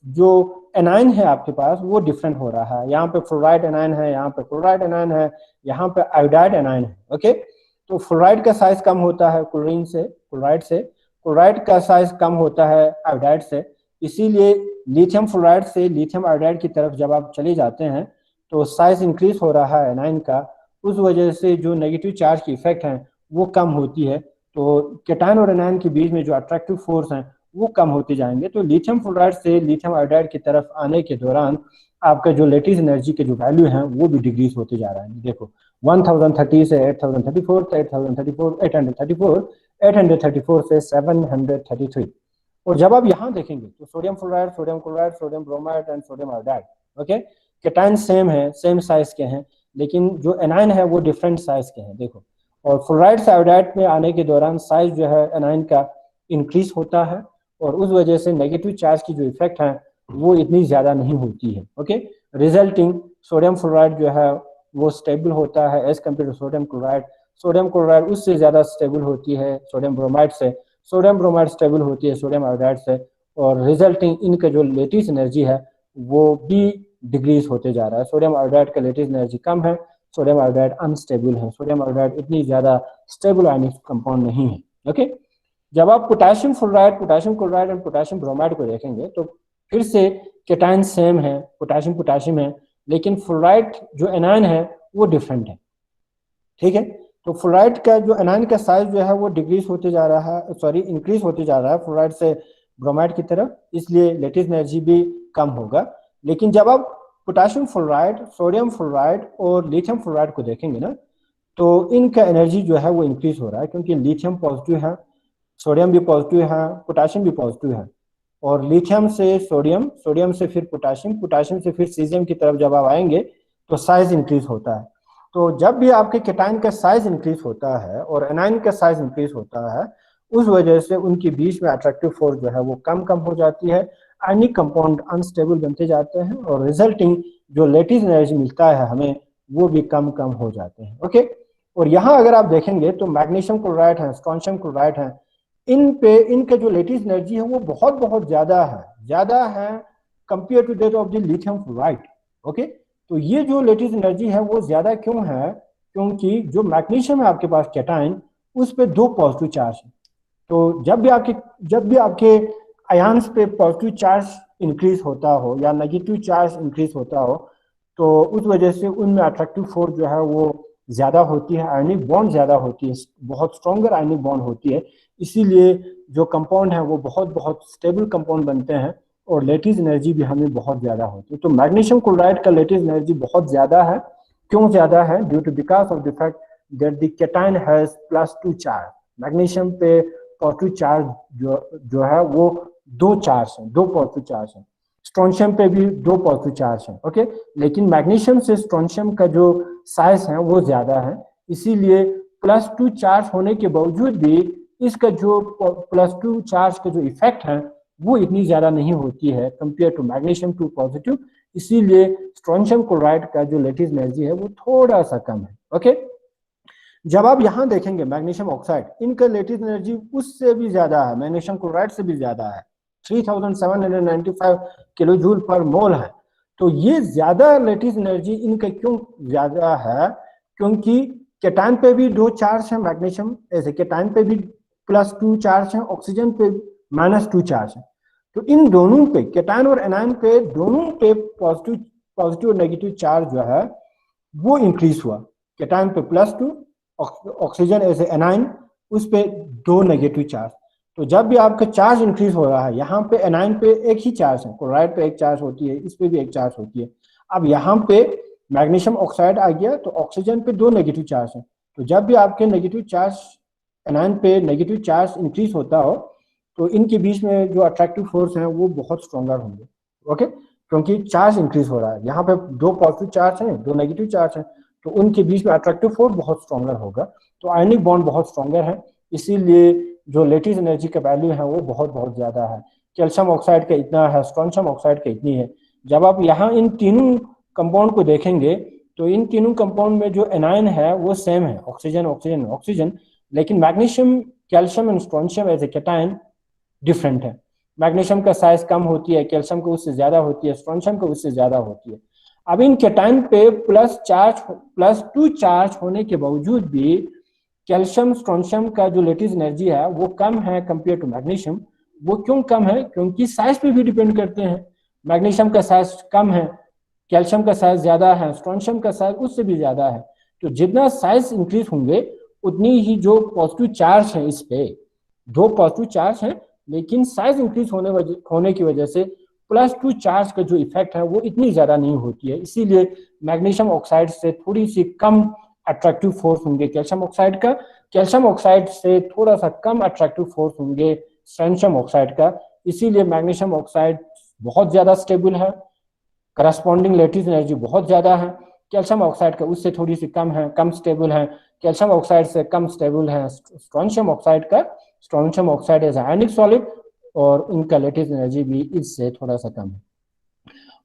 Speaker 1: जो एनायन है आपके पास वो डिफरेंट हो रहा है। यहाँ पे फ्लोराइड एनायन है, यहाँ पे क्लोराइड एनायन है, यहाँ पे आयोडाइड एनायन है। ओके, तो फ्लोराइड का साइज कम होता है क्लोरीन से, क्लोराइड से, क्लोराइड का साइज कम होता है आयोडाइड से। इसीलिए लिथियम फ्लोराइड से लिथियम आयोडाइड की तरफ जब आप चले जाते हैं तो साइज इंक्रीज हो रहा है एनायन का, उस वजह से जो नेगेटिव चार्ज की इफेक्ट है वो कम होती है। तो कैटायन और एनायन के बीच में जो अट्रैक्टिव फोर्स है वो कम होते जाएंगे। तो लिथियम फ्लोराइड से लिथियम आयोडाइड की तरफ आने के दौरान आपका जो लेटिस एनर्जी के जो वैल्यू है वो भी डिक्रीज होते जा रहा है। देखो 1030 से 8034, 8034, 834, 834 से 733। और जब आप यहाँ देखेंगे तो sodium fluoride, sodium chloride, sodium bromide and sodium iodide, okay, cation same है, सेम साइज के हैं, लेकिन जो एनायन है वो डिफरेंट साइज के हैं। देखो, और फ्लोराइड से आयोडाइड में आने के दौरान साइज जो है एनायन का इंक्रीज होता है, और उस वजह से नेगेटिव चार्ज की जो इफेक्ट है वो इतनी ज्यादा नहीं होती है। ओके, रिजल्टिंग सोडियम फ्लोराइड जो है वो स्टेबल होता है as compare to sodium chloride. Sodium chloride उससे ज्यादा स्टेबल होती है सोडियम ब्रोमाइड से, सोडियम ब्रोमाइड स्टेबल होती है सोडियम आयोडाइड से, और रिजल्टिंग इनका जो लेटिस एनर्जी है वो भी डिक्रीज होते जा रहा है। सोडियम आयोडाइड का लेटिस एनर्जी कम है, सोडियम आयोडाइड अनस्टेबल है, सोडियम आयोडाइड इतनी ज्यादा स्टेबल आयनिक कंपाउंड नहीं है। ओके, जब आप पोटेशियम फ्लोराइड, पोटेशियम क्लोराइड और पोटेशियम ब्रोमाइड को देखेंगे तो फिर से कैटायन सेम है, पोटेशियम पोटेशियम है, लेकिन फ्लोराइड जो एनायन है वो डिफरेंट है। ठीक है, तो फ्लोराइड का जो एनायन का साइज जो है वो डिक्रीज होते जा रहा है, सॉरी इंक्रीज होते जा रहा है फ्लोराइड से ब्रोमाइड की तरफ, इसलिए लेटिस एनर्जी भी कम होगा। लेकिन जब आप पोटेशियम फ्लोराइड, सोडियम फ्लोराइड और लिथियम फ्लोराइड को देखेंगे ना तो इनका एनर्जी जो है वो इंक्रीज हो रहा है, क्योंकि लिथियम पॉजिटिव है, सोडियम भी पॉजिटिव है, पोटेशियम भी पॉजिटिव है, और लिथियम से सोडियम, सोडियम से फिर पोटेशियम, पोटेशियम से फिर सीजियम की तरफ जब आप आएंगे तो साइज इंक्रीज होता है। तो जब भी आपके कैटायन का साइज इंक्रीज होता है और एनायन का साइज इंक्रीज होता है, उस वजह से उनके बीच में अट्रैक्टिव फोर्स जो है वो कम कम हो जाती है, आयनिक कंपाउंड अनस्टेबल बनते जाते हैं, और रिजल्टिंग जो लेटिस एनर्जी मिलता है हमें वो भी कम कम हो जाते हैं। ओके, और यहाँ अगर आप देखेंगे तो मैग्नीशियम क्लोराइड है, स्ट्रोंशियम क्लोराइड है, इन पे इनका जो लेटिस एनर्जी है वो बहुत बहुत ज्यादा है compare to that of the lithium fluoride. Okay, तो ये जो लेटिस एनर्जी है वो ज्यादा क्यों है? क्योंकि जो मैग्नीशियम है आपके पास कैटायन, उस पे दो पॉजिटिव चार्ज है। तो जब भी आपके आयंस पे पॉजिटिव चार्ज इंक्रीज होता हो या नेगेटिव चार्ज इंक्रीज होता हो, तो उस वजह से उनमें अट्रैक्टिव फोर्स जो है वो ज्यादा होती है, आयनिक बॉन्ड ज्यादा होती है, बहुत स्ट्रॉन्गर आयनिक बॉन्ड होती है। इसीलिए जो कंपाउंड है वो बहुत बहुत स्टेबल कंपाउंड बनते हैं, और लेटिस एनर्जी भी हमें बहुत ज्यादा होती है। तो मैग्नीशियम क्लोराइड का लेटिस एनर्जी बहुत ज्यादा है। क्यों ज्यादा है? Due to because of the fact that the cation has +2 charge. Magnesium पे पॉजिटिव चार्ज जो है वो 2 चार्ज हैं, 2 पॉजिटिव चार्ज हैं। स्ट्रोंशियम पे भी 2 पॉजिटिव चार्ज हैं, ओके। लेकिन मैग्नीशियम से स्ट्रोंशियम का जो साइज है वो ज्यादा है, इसीलिए +2 चार्ज होने के बावजूद भी इसका जो +2 चार्ज का जो इफेक्ट है वो इतनी ज्यादा नहीं होती है compare to magnesium two positive. इसीलिए स्ट्रोंशियम क्लोराइड का जो लेटिस एनर्जी है वो थोड़ा सा कम है, ओके। जब आप यहां देखेंगे मैग्नीशियम ऑक्साइड, इनका लेटिस एनर्जी उससे भी ज्यादा है, मैग्नीशियम क्लोराइड से भी ज्यादा है, 3795 किलो जूल पर मोल है। तो ये ज्यादा लेटिस एनर्जी इनका क्यों ज्यादा है? क्योंकि कैटायन पे भी 2 चार्ज है मैग्नीशियम, ऐसे कैटायन पे भी +2 चार्ज है, ऑक्सीजन पे -2 चार्ज है। तो इन दोनों पे, कैटायन और एनायन पे, दोनों पे पॉजिटिव और नेगेटिव चार्ज जो है वो इंक्रीज हुआ। कैटायन पे +2, ऑक्सीजन एज एनाइन उस पे 2 नेगेटिव चार्ज। तो जब भी आपका चार्ज इंक्रीज हो रहा है, यहाँ पे एनाइन पे एक ही चार्ज है, क्लोराइड पे एक चार्ज होती है, इस पे भी एक चार्ज होती है। अब यहाँ पे मैग्नीशियम ऑक्साइड आ गया तो ऑक्सीजन पे 2 नेगेटिव चार्ज है। तो जब भी आपके नेगेटिव चार्ज, एनाइन पे नेगेटिव चार्ज इंक्रीज होता हो तो इनके बीच में जो अट्रैक्टिव फोर्स है वो बहुत स्ट्रॉन्गर होंगे, ओके। क्योंकि चार्ज इंक्रीज हो रहा है, यहाँ पे 2 पॉजिटिव चार्ज हैं, 2 नेगेटिव चार्ज हैं, तो उनके बीच में अट्रैक्टिव फोर्स बहुत स्ट्रॉन्गर होगा। तो आयनिक बॉन्ड बहुत स्ट्रॉन्गर है, इसीलिए जो लेटिस एनर्जी का वैल्यू है वो बहुत बहुत ज्यादा है। कैल्शियम ऑक्साइड का इतना है, स्ट्रोंशियम ऑक्साइड का इतनी है। जब आप यहाँ इन तीनों कंपाउंड को देखेंगे तो इन तीनों कंपाउंड में जो एनायन है वो सेम है, ऑक्सीजन ऑक्सीजन ऑक्सीजन। लेकिन magnesium, calcium and strontium as a cation different है। मैग्नीशियम का साइज कम होती है, कैल्शियम का उससे ज्यादा होती है, स्ट्रोंशियम का उससे ज्यादा होती है। अब इन कैटायन पे +2 चार्ज होने के बावजूद भी कैल्शियम स्ट्रोंशियम का जो लेटिस एनर्जी है वो कम है कंपेयर टू मैग्नीशियम। वो क्यों कम है? क्योंकि साइज पे भी डिपेंड करते हैं। मैग्नीशियम का साइज कम है, कैल्शियम का साइज ज्यादा है, स्ट्रोंशियम का साइज उससे भी ज्यादा है। तो जितना साइज इंक्रीज होंगे उतनी ही जो पॉजिटिव चार्ज है, इस पे 2 पॉजिटिव चार्ज है, लेकिन साइज इंक्रीज होने की वजह से +2 चार्ज का जो इफेक्ट है वो इतनी ज्यादा नहीं होती है। इसीलिए मैग्नीशियम ऑक्साइड से थोड़ी सी कम अट्रैक्टिव फोर्स होंगे कैल्शियम ऑक्साइड का, कैल्शियम ऑक्साइड से थोड़ा सा कम अट्रैक्टिव फोर्स होंगे स्ट्रोंशियम ऑक्साइड का। इसीलिए मैग्नीशियम ऑक्साइड बहुत ज्यादा स्टेबल है, करस्पॉन्डिंग लेटिस एनर्जी बहुत ज्यादा है। कैल्शियम ऑक्साइड का उससे थोड़ी सी कम है, कम स्टेबल है। कैल्शियम ऑक्साइड से कम स्टेबल है स्ट्रोंशियम ऑक्साइड का। Strontium oxide as ionic solid और इनका लेटिस एनर्जी भी इससे थोड़ा सा कम है।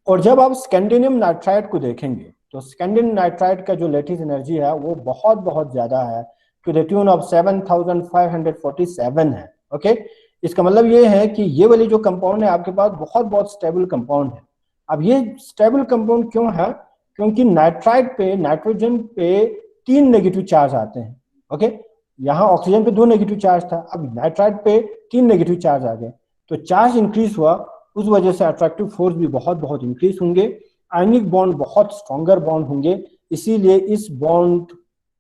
Speaker 1: और जब आप स्कैंडियम नाइट्राइड को देखेंगे तो स्कैंडियम नाइट्राइड का जो लेटिस एनर्जी है वो बहुत बहुत ज्यादा है, टू द ट्यून ऑफ 7547 है, ओके। इसका मतलब ये है कि ये वाली जो कंपाउंड है आपके पास बहुत बहुत स्टेबल कंपाउंड है। अब ये स्टेबल कंपाउंड क्यों है? क्योंकि नाइट्राइड पे, नाइट्रोजन पे 3 नेगेटिव चार्ज आते हैं, ओके। यहाँ ऑक्सीजन पे 2 नेगेटिव चार्ज था, अब नाइट्राइड पे 3 नेगेटिव चार्ज आ गए। तो चार्ज इंक्रीज हुआ, उस वजह से अट्रैक्टिव फोर्स भी बहुत बहुत इंक्रीज होंगे, आयनिक बॉन्ड बहुत स्ट्रॉन्गर बॉन्ड होंगे। इसीलिए इस बॉन्ड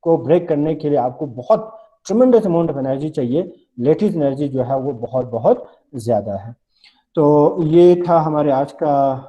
Speaker 1: को ब्रेक करने के लिए आपको बहुत ट्रिमेंडस अमाउंट ऑफ एनर्जी चाहिए। लेटिस एनर्जी जो है वो बहुत बहुत ज्यादा है। तो ये था हमारे आज का